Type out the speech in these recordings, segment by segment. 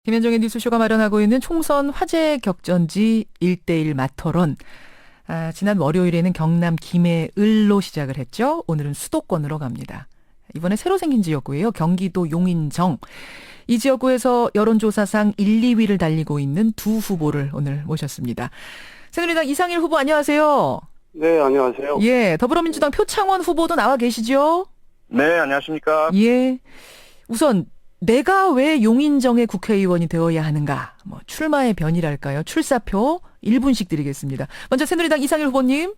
김현정의 뉴스쇼가 마련하고 있는 총선 화제 격전지 1대1 마토론. 지난 월요일에는 경남 김해을로 시작을 했죠. 오늘은 수도권으로 갑니다. 이번에 새로 생긴 지역구예요. 경기도 용인정. 이 지역구에서 여론조사상 1, 2위를 달리고 있는 두 후보를 오늘 모셨습니다. 새누리당 이상일 후보 안녕하세요. 네, 안녕하세요. 예, 더불어민주당 표창원 후보도 나와 계시죠? 네, 안녕하십니까. 예. 우선 내가 왜 용인정의 국회의원이 되어야 하는가? 출마의 변이랄까요? 출사표 1분씩 드리겠습니다. 먼저 새누리당 이상일 후보님.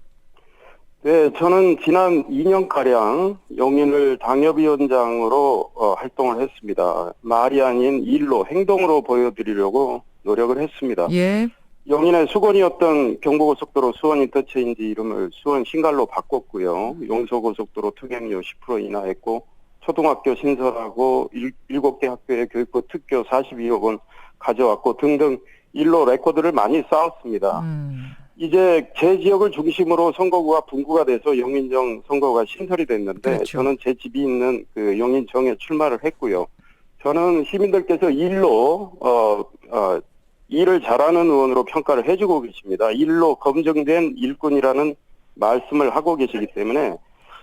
네, 저는 지난 2년가량 용인을 당협위원장으로 활동을 했습니다. 말이 아닌 일로, 행동으로 보여드리려고 노력을 했습니다. 예. 용인의 수건이었던 경부고속도로 수원인터체인지 이름을 수원 신갈로 바꿨고요. 용서고속도로 통행료 10% 인하했고, 초등학교 신설하고 7개 학교의 교육부 특교 42억 원 가져왔고 등등 일로 레코드를 많이 쌓았습니다. 이제 제 지역을 중심으로 선거구가 분구가 돼서 용인정 선거구가 신설이 됐는데 그렇죠. 저는 제 집이 있는 그 용인정에 출마를 했고요. 저는 시민들께서 일을 잘하는 의원으로 평가를 해주고 계십니다. 일로 검증된 일꾼이라는 말씀을 하고 계시기 때문에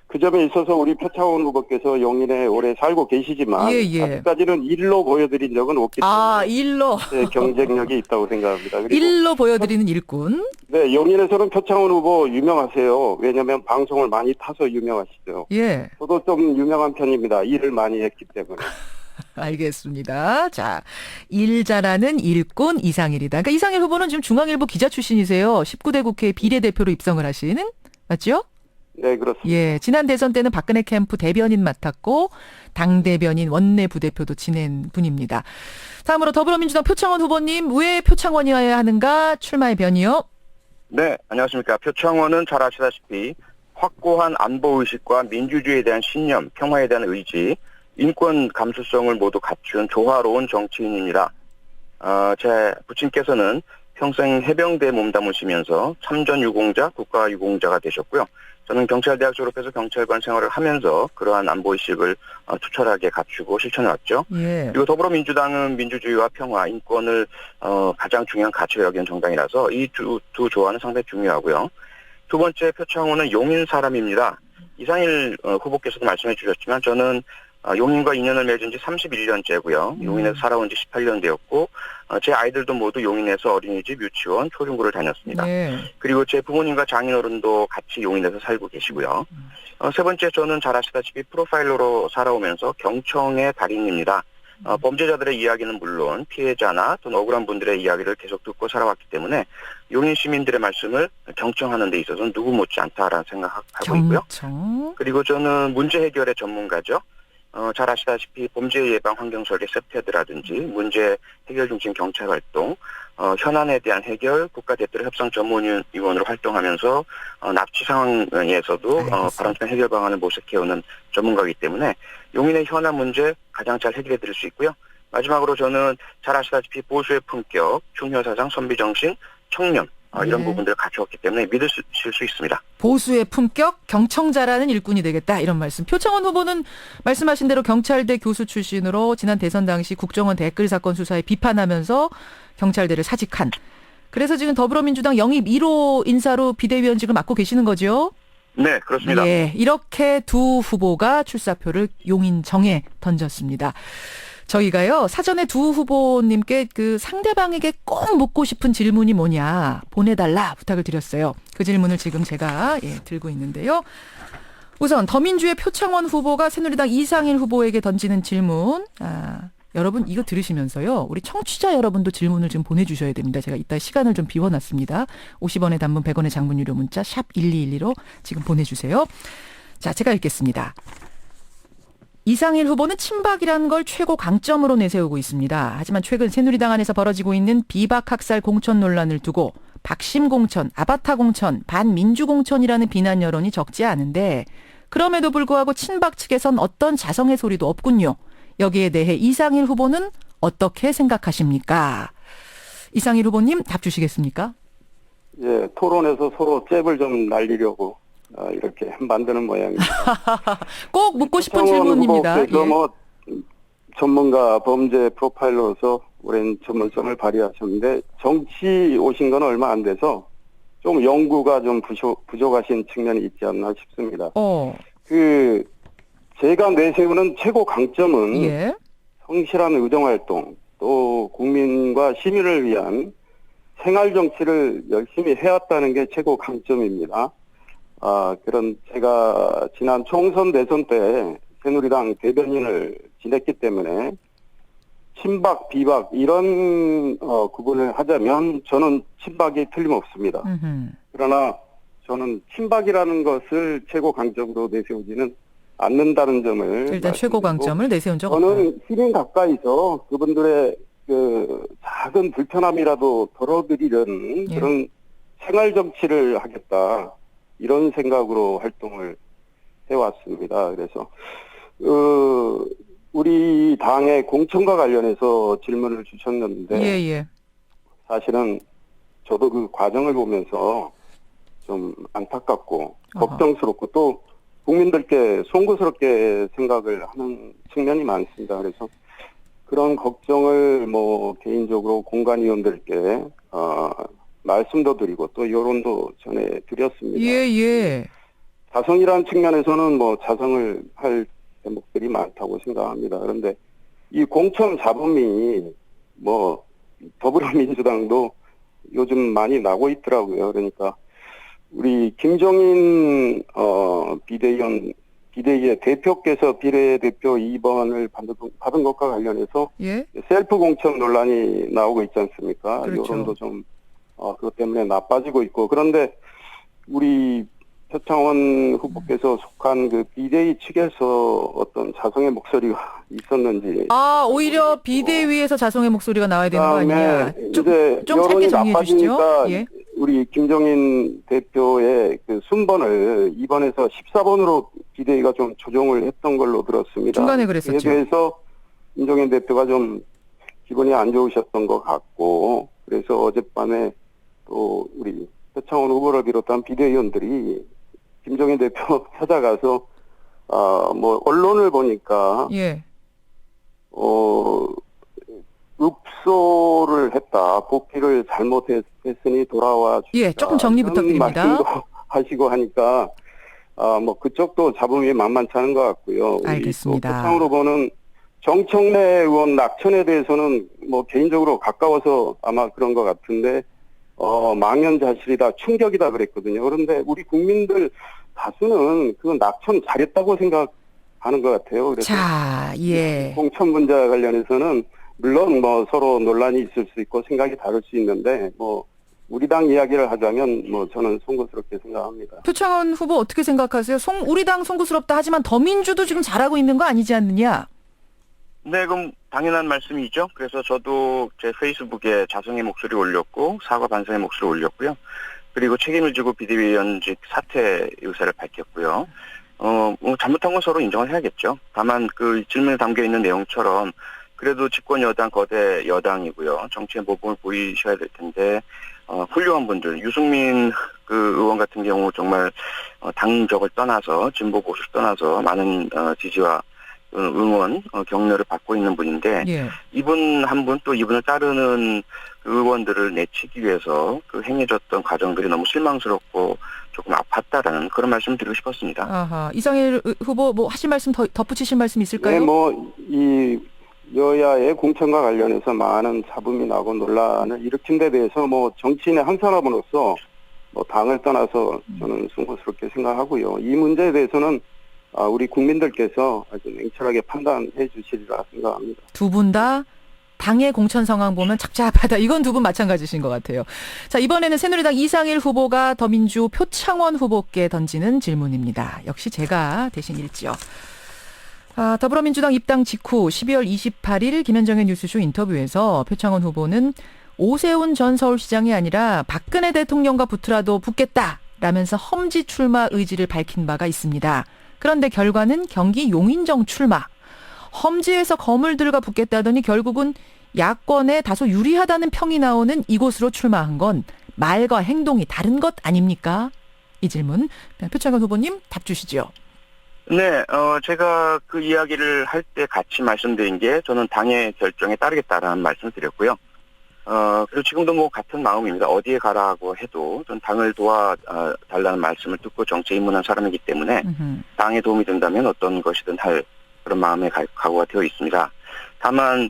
그 점에 있어서 우리 표창원 후보께서 용인에 오래 살고 계시지만 아직까지는 일로 보여드린 적은 없기 때문에 일로. 네, 경쟁력이 있다고 생각합니다. 그리고 일로 보여드리는 일꾼. 네, 용인에서는 표창원 후보 유명하세요. 왜냐하면 방송을 많이 타서 유명하시죠. 예. 저도 좀 유명한 편입니다. 일을 많이 했기 때문에. 알겠습니다. 자, 일 잘하는 일꾼 이상일이다. 그러니까 이상일 후보는 지금 중앙일보 기자 출신이세요. 19대 국회 비례대표로 입성을 하시는, 맞죠? 네, 그렇습니다. 예, 지난 대선 때는 박근혜 캠프 대변인 맡았고 당 대변인 원내 부대표도 지낸 분입니다. 다음으로 더불어민주당 표창원 후보님, 왜 표창원이어야 하는가? 출마의 변이요? 네, 안녕하십니까. 표창원은 잘 아시다시피 확고한 안보의식과 민주주의에 대한 신념, 평화에 대한 의지, 인권 감수성을 모두 갖춘 조화로운 정치인입니다. 제 부친께서는 평생 해병대에 몸담으시면서 참전 유공자, 국가 유공자가 되셨고요. 저는 경찰대학 졸업해서 경찰관 생활을 하면서 그러한 안보의식을 투철하게 갖추고 실천해왔죠. 예. 그리고 더불어민주당은 민주주의와 평화, 인권을 가장 중요한 가치로 여기는 정당이라서 이 두 조화는 상당히 중요하고요. 두 번째, 표창원은 용인 사람입니다. 이상일 후보께서도 말씀해 주셨지만 저는 용인과 인연을 맺은 지 31년째고요. 용인에서 살아온 지 18년 되었고 제 아이들도 모두 용인에서 어린이집, 유치원, 초중고를 다녔습니다. 네. 그리고 제 부모님과 장인어른도 같이 용인에서 살고 계시고요. 세 번째, 저는 잘 아시다시피 프로파일러로 살아오면서 경청의 달인입니다. 범죄자들의 이야기는 물론 피해자나 또는 억울한 분들의 이야기를 계속 듣고 살아왔기 때문에 용인 시민들의 말씀을 경청하는 데 있어서는 누구 못지 않다라는 생각하고 있고요. 경청. 그리고 저는 문제 해결의 전문가죠. 잘 아시다시피 범죄 예방 환경 설계 세페드라든지 문제 해결 중심 경찰 활동, 현안에 대한 해결, 국가 대표로 협상 전문위원으로 활동하면서 납치 상황에서도 바람직한 해결 방안을 모색해오는 전문가이기 때문에 용인의 현안 문제 가장 잘 해결해 드릴 수 있고요. 마지막으로 저는 잘 아시다시피 보수의 품격, 충효사상, 선비정신, 청렴 이런 부분들을 갖추었기 때문에 믿으실 수 있습니다. 보수의 품격, 경청자라는 일꾼이 되겠다, 이런 말씀. 표창원 후보는 말씀하신 대로 경찰대 교수 출신으로 지난 대선 당시 국정원 댓글 사건 수사에 비판하면서 경찰대를 사직한. 그래서 지금 더불어민주당 영입 1호 인사로 비대위원직을 맡고 계시는 거죠? 네, 그렇습니다. 예, 이렇게 두 후보가 출사표를 용인정에 던졌습니다. 저희가요, 사전에 두 후보님께 그 상대방에게 꼭 묻고 싶은 질문이 뭐냐 보내달라 부탁을 드렸어요. 그 질문을 지금 제가 들고 있는데요. 우선 더민주의 표창원 후보가 새누리당 이상일 후보에게 던지는 질문. 여러분 이거 들으시면서요, 우리 청취자 여러분도 질문을 좀 보내주셔야 됩니다. 제가 이따 시간을 좀 비워놨습니다. 50원의 단문 100원의 장문 유료 문자 샵 1212로 지금 보내주세요. 자, 제가 읽겠습니다. 이상일 후보는 친박이라는 걸 최고 강점으로 내세우고 있습니다. 하지만 최근 새누리당 안에서 벌어지고 있는 비박학살 공천 논란을 두고 박심 공천, 아바타 공천, 반민주 공천이라는 비난 여론이 적지 않은데 그럼에도 불구하고 친박 측에선 어떤 자성의 소리도 없군요. 여기에 대해 이상일 후보는 어떻게 생각하십니까? 이상일 후보님 답 주시겠습니까? 예, 토론에서 서로 잽을 좀 날리려고 이렇게 만드는 모양입니다. 꼭 묻고 싶은 질문입니다. 예. 전문가 범죄 프로파일러로서 오랜 전문성을 발휘하셨는데 정치 오신 건 얼마 안 돼서 좀 연구가 좀 부족하신 측면이 있지 않나 싶습니다. 제가 내세우는 최고 강점은 예. 성실한 의정활동, 또 국민과 시민을 위한 생활 정치를 열심히 해왔다는 게 최고 강점입니다. 그런 제가 지난 총선 대선 때 새누리당 대변인을 지냈기 때문에 친박, 비박 이런 구분을 하자면 저는 친박이 틀림없습니다. 그러나 저는 친박이라는 것을 최고 강점으로 내세우지는 않는다는 점을 일단 최고 강점을 내세운 적 없다. 저는 시민 가까이서 그분들의 그 작은 불편함이라도 덜어드리는 예. 그런 생활 정치를 하겠다 이런 생각으로 활동을 해왔습니다. 그래서 우리 당의 공천과 관련해서 질문을 주셨는데 예. 사실은 저도 그 과정을 보면서 좀 안타깝고 걱정스럽고 또 국민들께 송구스럽게 생각을 하는 측면이 많습니다. 그래서 그런 걱정을 개인적으로 공관위원들께 말씀도 드리고 또 여론도 전해드렸습니다. 예. 자성이라는 측면에서는 자성을 할 대목들이 많다고 생각합니다. 그런데 이 공천 잡음이 더불어민주당도 요즘 많이 나고 있더라고요. 그러니까 우리 김종인 비대위의 대표께서 비례대표 2번을 받은 것과 관련해서 예. 셀프 공천 논란이 나오고 있지 않습니까? 그렇죠. 여론도 좀 그것 때문에 나빠지고 있고 그런데 우리 표창원 후보께서 속한 그 비대위 측에서 어떤 자성의 목소리가 있었는지 오히려 비대위에서 자성의 목소리가 나와야 되는 거 아니냐. 이제 좀 여론이 짧게 정리해 주시죠. 나빠지니까 예. 우리 김종인 대표의 그 순번을 2번에서 14번으로 비대위가 좀 조정을 했던 걸로 들었습니다. 중간에 그랬었죠. 그에 대해서 김종인 대표가 좀 기분이 안 좋으셨던 것 같고 그래서 어젯밤에 또 우리 표창원 후보를 비롯한 비대위원들이 김종인 대표 찾아가서 언론을 보니까 예. 읍소를 했다. 복귀를 잘못했으니 돌아와 주시다. 예, 조금 정리 부탁드립니다. 말씀도 하시고 하니까 그쪽도 잡음이 만만치 않은 것 같고요. 알겠습니다. 표창원 후보는 정청래 의원 낙천에 대해서는 개인적으로 가까워서 아마 그런 것 같은데 망연자실이다, 충격이다 그랬거든요. 그런데 우리 국민들 다수는 그 낙천 잘했다고 생각하는 것 같아요. 그래서 자, 예. 공천 문제와 관련해서는 물론 서로 논란이 있을 수 있고 생각이 다를 수 있는데 우리 당 이야기를 하자면 저는 송구스럽게 생각합니다. 표창원 후보 어떻게 생각하세요? 우리 당 송구스럽다 하지만 더민주도 지금 잘하고 있는 거 아니지 않느냐? 네, 그럼 당연한 말씀이죠. 그래서 저도 제 페이스북에 자성의 목소리 올렸고 사과 반성의 목소리 올렸고요. 그리고 책임을 지고 비대위원직 사퇴 의사를 밝혔고요. 잘못한 건 서로 인정을 해야겠죠. 다만 그 질문에 담겨 있는 내용처럼 그래도 집권 여당 거대 여당이고요. 정치의 모범을 보이셔야 될 텐데 훌륭한 분들 유승민 그 의원 같은 경우 정말 당적을 떠나서 진보 보수를 떠나서 많은 지지와 응원, 격려를 받고 있는 분인데 예. 이분 한 분 또 이분을 따르는 의원들을 내치기 위해서 그 행해졌던 과정들이 너무 실망스럽고 조금 아팠다라는 그런 말씀을 드리고 싶었습니다. 아하, 이상일 후보 하실 말씀 덧붙이실 말씀 있을까요? 네, 이 여야의 공천과 관련해서 많은 잡음이 나고 논란을 일으킨 데 대해서 정치인의 한 사람으로서 당을 떠나서 저는 송구스럽게 생각하고요. 이 문제에 대해서는 우리 국민들께서 아주 냉철하게 판단해 주시리라 생각합니다. 두 분 다 당의 공천 상황 보면 착잡하다. 이건 두 분 마찬가지신 것 같아요. 자, 이번에는 새누리당 이상일 후보가 더민주 표창원 후보께 던지는 질문입니다. 역시 제가 대신 읽지요. 더불어민주당 입당 직후 12월 28일 김현정의 뉴스쇼 인터뷰에서 표창원 후보는 오세훈 전 서울시장이 아니라 박근혜 대통령과 붙으라도 붙겠다라면서 험지 출마 의지를 밝힌 바가 있습니다. 그런데 결과는 경기 용인정 출마. 험지에서 거물들과 붙겠다더니 결국은 야권에 다소 유리하다는 평이 나오는 이곳으로 출마한 건 말과 행동이 다른 것 아닙니까? 이 질문 표창원 후보님 답 주시죠. 네, 제가 그 이야기를 할 때 같이 말씀드린 게 저는 당의 결정에 따르겠다라는 말씀을 드렸고요. 그리고 지금도 뭐 같은 마음입니다. 어디에 가라고 해도 전 당을 도와달라는 말씀을 듣고 정치에 입문한 사람이기 때문에 당에 도움이 된다면 어떤 것이든 할 그런 마음의 각오가 되어 있습니다. 다만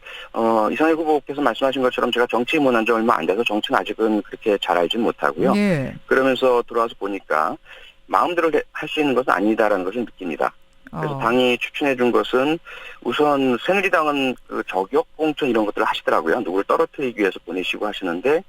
이상일 후보께서 말씀하신 것처럼 제가 정치에 입문한 지 얼마 안 돼서 정치는 아직은 그렇게 잘 알지는 못하고요. 예. 그러면서 들어와서 보니까 마음대로 할 수 있는 것은 아니다라는 것을 느낍니다. 그래서 당이 추천해 준 것은 우선 새누리당은 그 저격 공천 이런 것들을 하시더라고요. 누구를 떨어뜨리기 위해서 보내시고 하시는데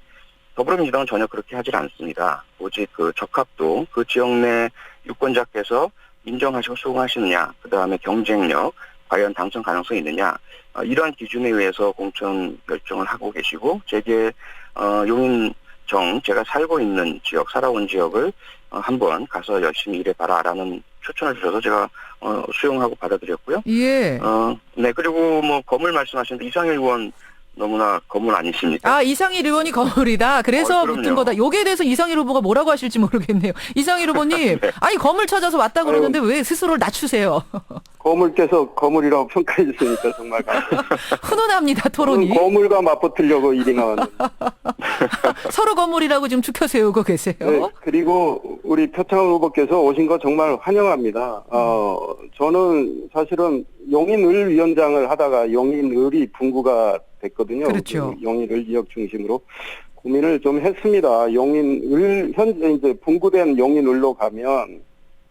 더불어민주당은 전혀 그렇게 하질 않습니다. 오직 그 적합도 그 지역 내 유권자께서 인정하시고 수긍하시느냐, 그 다음에 경쟁력, 과연 당선 가능성이 있느냐, 이러한 기준에 의해서 공천 결정을 하고 계시고 제게 용인정 제가 살고 있는 지역, 살아온 지역을 한번 가서 열심히 일해봐라라는 추천을 주셔서 제가 수용하고 받아들였고요. 예. 네, 그리고 뭐 거물 말씀하시는데 이상일 의원 너무나 거물 아니십니까? 아, 이상일 의원이 거물이다. 그래서 그럼요. 붙은 거다. 여기에 대해서 이상일 후보가 뭐라고 하실지 모르겠네요. 이상일 후보님, 네. 아니 거물 찾아서 왔다 그러는데 왜 스스로를 낮추세요? 거물께서 거물이라고 평가해 주시니까 정말 감사합니다. 훈훈합니다, 토론이. 거물과 맞붙으려고 일이 나왔는데. 서로 거물이라고 지금 추켜 세우고 계세요. 네, 그리고 우리 표창원 후보께서 오신 거 정말 환영합니다. 저는 사실은 용인을 위원장을 하다가 용인을이 분구가 됐거든요. 그렇죠. 그 용인을 지역 중심으로 고민을 좀 했습니다. 용인을 현재 이제 분구된 용인을로 가면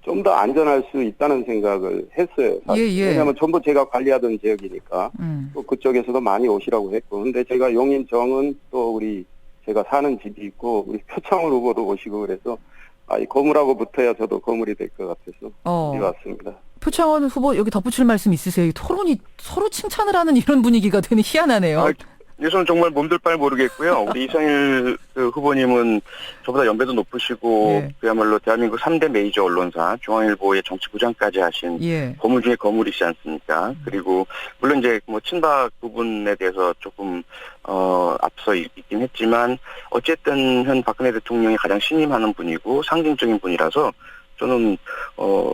좀 더 안전할 수 있다는 생각을 했어요. 사실. 예, 예. 왜냐하면 전부 제가 관리하던 지역이니까 또 그쪽에서도 많이 오시라고 했고, 근데 제가 용인정은 또 제가 사는 집이 있고 우리 표창원 후보도 오시고 그래서 이 거물하고 붙어야 저도 거물이 될 것 같아서 여기 왔습니다. 표창원 후보 여기 덧붙일 말씀 있으세요? 이 토론이 서로 칭찬을 하는 이런 분위기가 되는 희한하네요. 저는 정말 몸둘 바를 모르겠고요. 우리 이상일 후보님은 저보다 연배도 높으시고 예. 그야말로 대한민국 3대 메이저 언론사 중앙일보의 정치부장까지 하신 예. 거물 중에 거물이시지 않습니까? 그리고 물론 이제 뭐 친박 부분에 대해서 조금 앞서 있긴 했지만 어쨌든 현 박근혜 대통령이 가장 신임하는 분이고 상징적인 분이라서 저는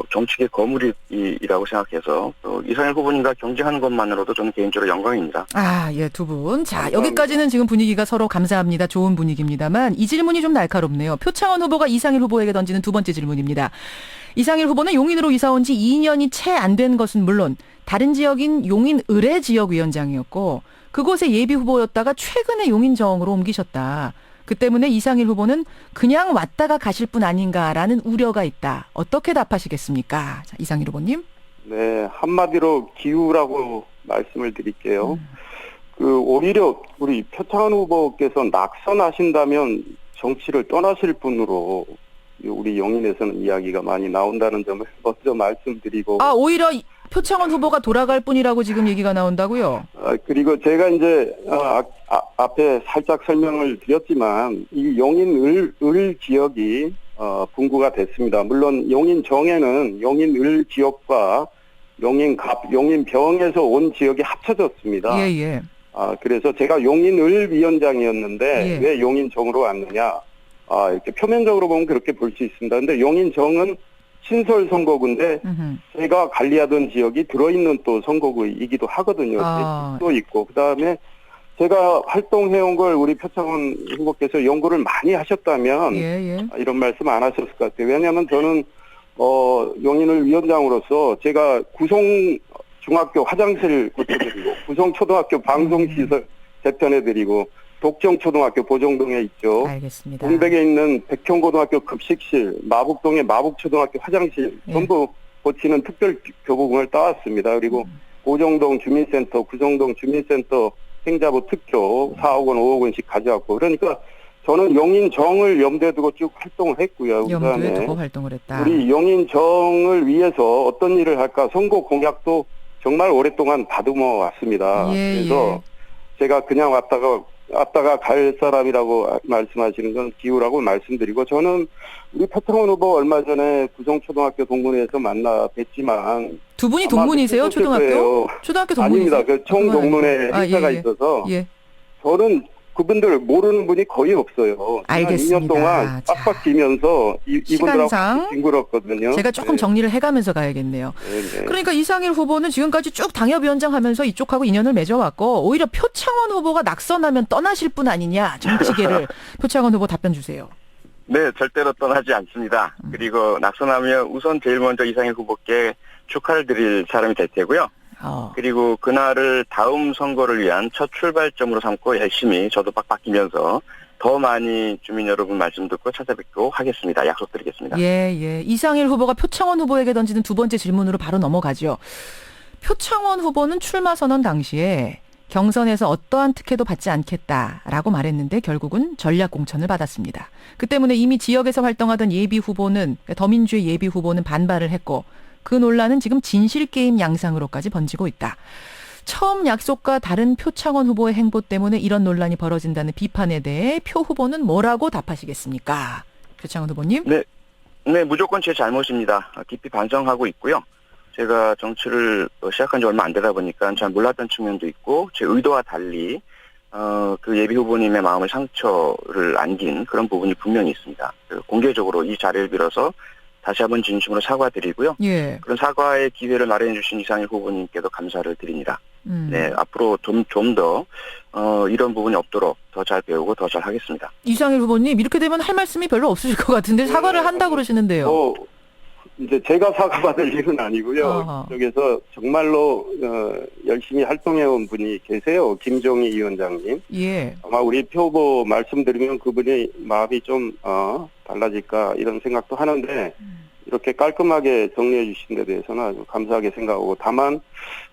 정치계 거물이라고 생각해서 이상일 후보님과 경쟁하는 것만으로도 저는 개인적으로 영광입니다. 아, 예, 두 분. 자, 감사합니다. 여기까지는 지금 분위기가 서로 감사합니다. 좋은 분위기입니다만 이 질문이 좀 날카롭네요. 표창원 후보가 이상일 후보에게 던지는 두 번째 질문입니다. 이상일 후보는 용인으로 이사 온 지 2년이 채 안 된 것은 물론 다른 지역인 용인 의뢰 지역위원장이었고 그곳에 예비 후보였다가 최근에 용인정으로 옮기셨다. 그 때문에 이상일 후보는 그냥 왔다가 가실 분 아닌가라는 우려가 있다. 어떻게 답하시겠습니까? 자, 이상일 후보님. 네, 한마디로 기우라고 말씀을 드릴게요. 오히려 우리 표창원 후보께서 낙선하신다면 정치를 떠나실 분으로 우리 용인에서는 이야기가 많이 나온다는 점을 먼저 말씀드리고. 아, 오히려 표창원 후보가 돌아갈 뿐이라고 지금 얘기가 나온다고요? 그리고 제가 이제 앞에 살짝 설명을 드렸지만 이 용인 을 지역이 분구가 됐습니다. 물론 용인정에는 용인 을 지역과 용인병에서 온 지역이 합쳐졌습니다. 예, 예. 그래서 제가 용인 을 위원장이었는데 예. 왜 용인정으로 왔느냐? 이렇게 표면적으로 보면 그렇게 볼 수 있습니다. 근데 용인정은 신설 선거구인데 제가 관리하던 지역이 들어있는 또 선거구이기도 하거든요. 또 있고 그다음에 제가 활동해온 걸 우리 표창원 후보께서 연구를 많이 하셨다면 이런 말씀 안 하셨을 것 같아요. 왜냐하면 저는 용인을 위원장으로서 제가 구성 중학교 화장실 고쳐드리고 구성 초등학교 방송시설 개편해드리고 독정초등학교 보정동에 있죠. 알겠습니다. 동백에 있는 백형고등학교 급식실, 마북동의 마북초등학교 화장실 전부 고치는 특별 교부금을 따왔습니다. 그리고 고정동 주민센터, 구성동 주민센터 행자부 특교 4억 원, 5억 원씩 가져왔고 그러니까 저는 용인정을 염두에 두고 쭉 활동을 했고요. 염두에 두고 활동을 했다. 우리 용인정을 위해서 어떤 일을 할까 선거 공약도 정말 오랫동안 다듬어 왔습니다. 그래서 제가 그냥 왔다가 갈 사람이라고 말씀하시는 건 기우라고 말씀드리고 저는 우리 표창원 후보 얼마 전에 구성초등학교 동문회에서 만나 뵀지만 두 분이 동문이세요? 초등학교? 초등학교 동문이세요? 아닙니다. 그 총동문회 행사가 있어서 저는 그분들 모르는 분이 거의 없어요. 알겠습니다. 2년 동안 자, 빡빡 뛰면서 이분들하고 시간상 같이 징그럽거든요. 제가 조금 정리를 해가면서 가야겠네요. 네. 그러니까 이상일 후보는 지금까지 쭉 당협위원장 하면서 이쪽하고 인연을 맺어왔고 오히려 표창원 후보가 낙선하면 떠나실 분 아니냐 정치계를. 표창원 후보 답변 주세요. 네, 절대로 떠나지 않습니다. 그리고 낙선하면 우선 제일 먼저 이상일 후보께 축하를 드릴 사람이 될 테고요. 그리고 그날을 다음 선거를 위한 첫 출발점으로 삼고 열심히 저도 빡빡 뛰면서 더 많이 주민 여러분 말씀 듣고 찾아뵙고 하겠습니다. 약속드리겠습니다. 예. 이상일 후보가 표창원 후보에게 던지는 두 번째 질문으로 바로 넘어가죠. 표창원 후보는 출마 선언 당시에 경선에서 어떠한 특혜도 받지 않겠다라고 말했는데 결국은 전략 공천을 받았습니다. 그 때문에 이미 지역에서 활동하던 예비 후보는, 더민주의 예비 후보는 반발을 했고 그 논란은 지금 진실게임 양상으로까지 번지고 있다. 처음 약속과 다른 표창원 후보의 행보 때문에 이런 논란이 벌어진다는 비판에 대해 표 후보는 뭐라고 답하시겠습니까? 표창원 후보님. 네, 무조건 제 잘못입니다. 깊이 반성하고 있고요. 제가 정치를 시작한 지 얼마 안 되다 보니까 잘 몰랐던 측면도 있고 제 의도와 달리 그 예비 후보님의 마음을 상처를 안긴 그런 부분이 분명히 있습니다. 공개적으로 이 자리를 빌어서 다시 한번 진심으로 사과드리고요. 예. 그런 사과의 기회를 마련해 주신 이상일 후보님께도 감사를 드립니다. 네, 앞으로 좀 더 이런 부분이 없도록 더 잘 배우고 더 잘 하겠습니다. 이상일 후보님 이렇게 되면 할 말씀이 별로 없으실 것 같은데 사과를 한다고 그러시는데요. 이제 제가 사과받을 일은 아니고요. 어허. 여기서 정말로 열심히 활동해온 분이 계세요. 김종희 위원장님. 예. 아마 우리 표 후보 말씀드리면 그분이 마음이 좀 달라질까 이런 생각도 하는데 이렇게 깔끔하게 정리해 주신 데 대해서는 아주 감사하게 생각하고, 다만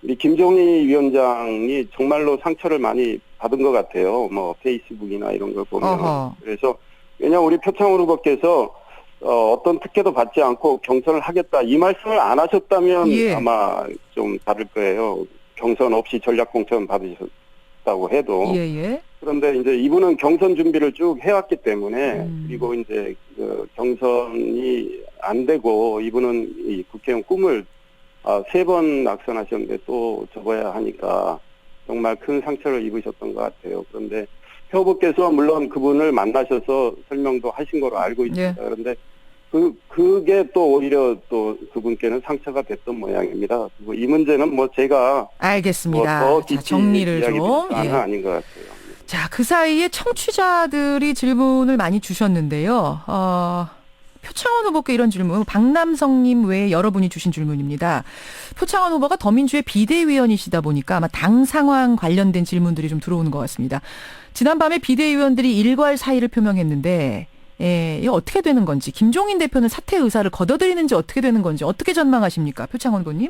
우리 김종희 위원장이 정말로 상처를 많이 받은 것 같아요. 뭐 페이스북이나 이런 걸 보면. 어허. 그래서 왜냐하면 우리 표창원 후보께서 어떤 특혜도 받지 않고 경선을 하겠다 이 말씀을 안 하셨다면 예. 아마 좀 다를 거예요. 경선 없이 전략 공천 받으셨다고 해도. 예. 그런데 이제 이분은 경선 준비를 쭉 해왔기 때문에 그리고 이제 그 경선이 안 되고 이분은 이 국회의원 꿈을 3번 낙선하셨는데 또 접어야 하니까 정말 큰 상처를 입으셨던 것 같아요. 그런데 표 후보께서 물론 그분을 만나셔서 설명도 하신 거로 알고 있습니다. 예. 그런데 그게 또 오히려 또 그분께는 상처가 됐던 모양입니다. 그리고 이 문제는 뭐 제가 알겠습니다. 더 자, 깊이 정리를 이야기 드릴 좀. 사안은 예. 아닌 것 같아요. 자, 그 사이에 청취자들이 질문을 많이 주셨는데요. 표창원 후보께 이런 질문, 박남성님 외에 여러분이 주신 질문입니다. 표창원 후보가 더민주의 비대위원이시다 보니까 아마 당 상황 관련된 질문들이 좀 들어오는 것 같습니다. 지난밤에 비대위원들이 일괄 사의를 표명했는데, 이거 어떻게 되는 건지, 김종인 대표는 사퇴 의사를 걷어들이는지 어떻게 되는 건지 어떻게 전망하십니까? 표창원 후보님?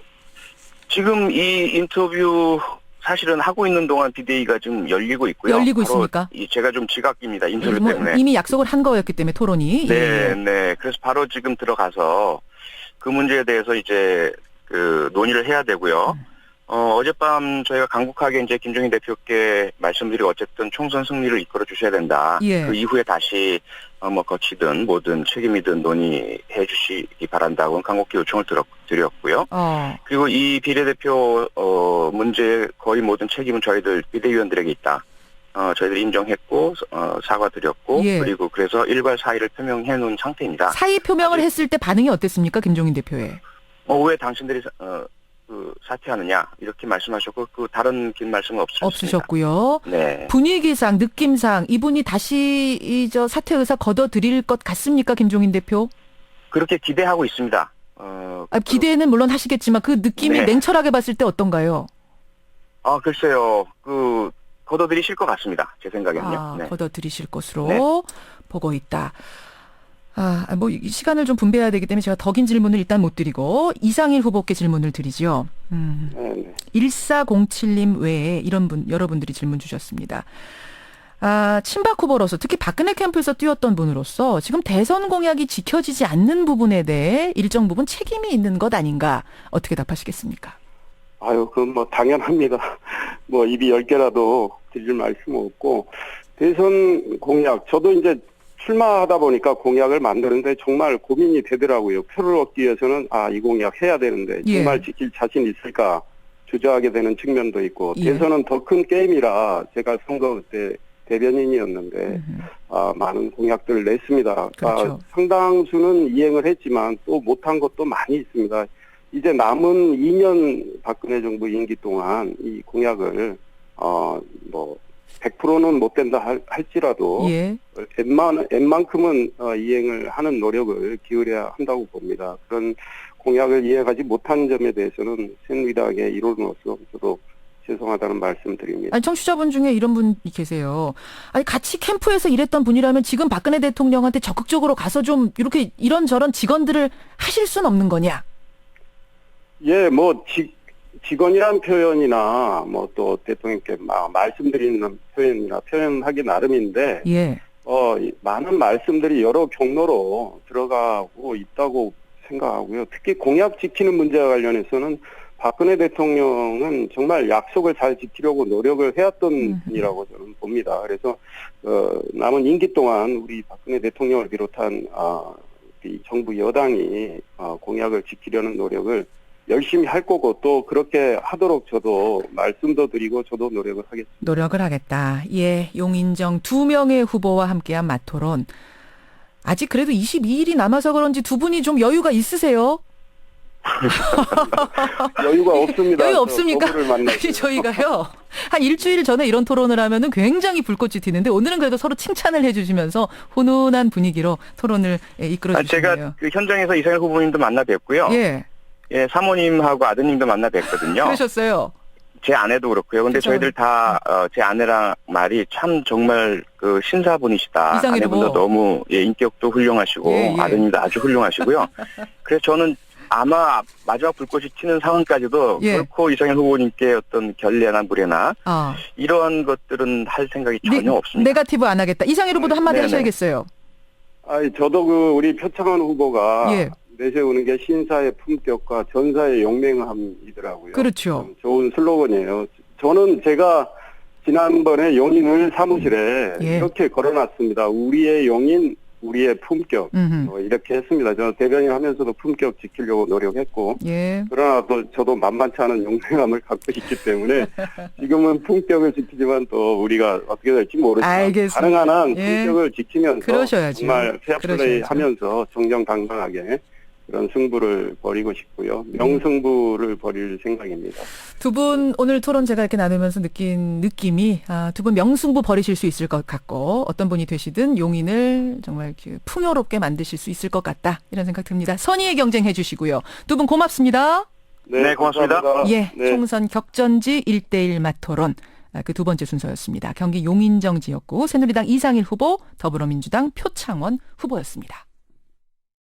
지금 이 인터뷰 사실은 하고 있는 동안 비대위가 지금 열리고 있고요. 열리고 바로 있습니까? 제가 좀 지각입니다. 인터뷰 때문에. 이미 약속을 한 거였기 때문에 토론이. 네. 그래서 바로 지금 들어가서 그 문제에 대해서 이제 그 논의를 해야 되고요. 어젯밤 저희가 간곡하게 이제 김종인 대표께 말씀드리고 어쨌든 총선 승리를 이끌어 주셔야 된다. 예. 그 이후에 다시 뭐 거치든 뭐든 책임이든 논의해 주시기 바란다고 간곡히 요청을 드렸고요. 그리고 이 비례대표 문제 거의 모든 책임은 저희들 비대위원들에게 있다. 저희들 인정했고 사과드렸고 예. 그리고 그래서 일괄 사의를 표명해 놓은 상태입니다. 사의 표명을 했을 때 반응이 어땠습니까? 김종인 대표의. 왜 당신들이 사퇴하느냐 이렇게 말씀하셨고 그 다른 긴 말씀은 없으셨고요. 네. 분위기상 느낌상 이분이 다시 저 사퇴 의사 걷어들일 것 같습니까? 김종인 대표? 그렇게 기대하고 있습니다. 기대는 물론 하시겠지만 그 느낌이 네. 냉철하게 봤을 때 어떤가요? 글쎄요. 걷어들이실 것 같습니다. 제 생각에는요. 네. 걷어들이실 것으로 네. 보고 있다. 이 시간을 좀 분배해야 되기 때문에 제가 더 긴 질문을 일단 못 드리고 이상일 후보께 질문을 드리죠. 네. 1407님 외에 이런 분 여러분들이 질문 주셨습니다. 친박 후보로서 특히 박근혜 캠프에서 뛰었던 분으로서 지금 대선 공약이 지켜지지 않는 부분에 대해 일정 부분 책임이 있는 것 아닌가 어떻게 답하시겠습니까? 그건 뭐 당연합니다. 뭐 입이 10개라도 드릴 말씀은 없고, 대선 공약 저도 이제 출마하다 보니까 공약을 만드는데 정말 고민이 되더라고요. 표를 얻기 위해서는 이 공약 해야 되는데 정말 지킬 자신 있을까 주저하게 되는 측면도 있고, 예. 대선은 더 큰 게임이라 제가 선거 때 대변인이었는데 많은 공약들을 냈습니다. 그렇죠. 상당수는 이행을 했지만 또 못한 것도 많이 있습니다. 이제 남은 2년 박근혜 정부 임기 동안 이 공약을 100%는 못 된다 할지라도 예. 웬만큼은 이행을 하는 노력을 기울여야 한다고 봅니다. 그런 공약을 이행하지 못한 점에 대해서는 새누리당의 일원으로서 저도 죄송하다는 말씀드립니다. 아니, 청취자분 중에 이런 분이 계세요. 아니, 같이 캠프에서 일했던 분이라면 지금 박근혜 대통령한테 적극적으로 가서 좀 이렇게 이런저런 직원들을 하실 수는 없는 거냐? 예, 직원이란 표현이나 또 대통령께 말씀드리는 표현하기 나름인데, 예. 많은 말씀들이 여러 경로로 들어가고 있다고 생각하고요. 특히 공약 지키는 문제와 관련해서는 박근혜 대통령은 정말 약속을 잘 지키려고 노력을 해왔던 분이라고 저는 봅니다. 그래서 남은 임기 동안 우리 박근혜 대통령을 비롯한 이 정부 여당이 공약을 지키려는 노력을 열심히 할 거고 또 그렇게 하도록 저도 말씀도 드리고 저도 노력을 하겠습니다. 노력을 하겠다. 예, 용인정 2명의 후보와 함께한 맞토론. 아직 그래도 22일이 남아서 그런지 두 분이 좀 여유가 있으세요? 여유가 없습니다. 여유 없습니까? 아니, 저희가요. 한 일주일 전에 이런 토론을 하면은 굉장히 불꽃이 튀는데 오늘은 그래도 서로 칭찬을 해주시면서 훈훈한 분위기로 토론을 이끌어 주시네요. 제가 그 현장에서 이상일 후보님도 만나 뵙고요. 예. 예, 사모님하고 아드님도 만나 뵙거든요. 그러셨어요. 제 아내도 그렇고요. 근데 그렇죠. 저희들 다 제 아내랑 말이 참 정말 그 신사분이시다. 이상일 아내분도 후보. 너무 인격도 훌륭하시고 예. 아드님도 아주 훌륭하시고요. 그래서 저는 아마 마지막 불꽃이 튀는 상황까지도 예. 결코 이상일 후보님께 어떤 결례나 무례나 이러한 것들은 할 생각이 전혀 없습니다. 네거티브 안 하겠다. 이상일 후보도 한마디 네네. 하셔야겠어요. 저도 우리 표창원 후보가 예. 내세우는 게 신사의 품격과 전사의 용맹함이더라고요. 그렇죠. 좋은 슬로건이에요. 저는 제가 지난번에 용인을 사무실에 예. 이렇게 걸어놨습니다. 우리의 용인, 우리의 품격. 이렇게 했습니다. 저 대변인 하면서도 품격 지키려고 노력했고. 예. 그러나 또 저도 만만치 않은 용맹함을 갖고 있기 때문에 지금은 품격을 지키지만 또 우리가 어떻게 될지 모르지만 알겠습니다. 가능한 한 예. 품격을 지키면서 그러셔야죠. 정말 페어플레이 그러셔야죠. 하면서 정정당당하게 그런 승부를 벌이고 싶고요. 명승부를 벌일 생각입니다. 두 분 오늘 토론 제가 이렇게 나누면서 느낀 느낌이 두 분 명승부 벌이실 수 있을 것 같고 어떤 분이 되시든 용인을 정말 풍요롭게 만드실 수 있을 것 같다 이런 생각 듭니다. 선의의 경쟁해 주시고요. 두 분 고맙습니다. 네, 고맙습니다. 감사합니다. 예, 네. 총선 격전지 1대1 맞토론 그 두 번째 순서였습니다. 경기 용인정 지역구 새누리당 이상일 후보, 더불어민주당 표창원 후보였습니다.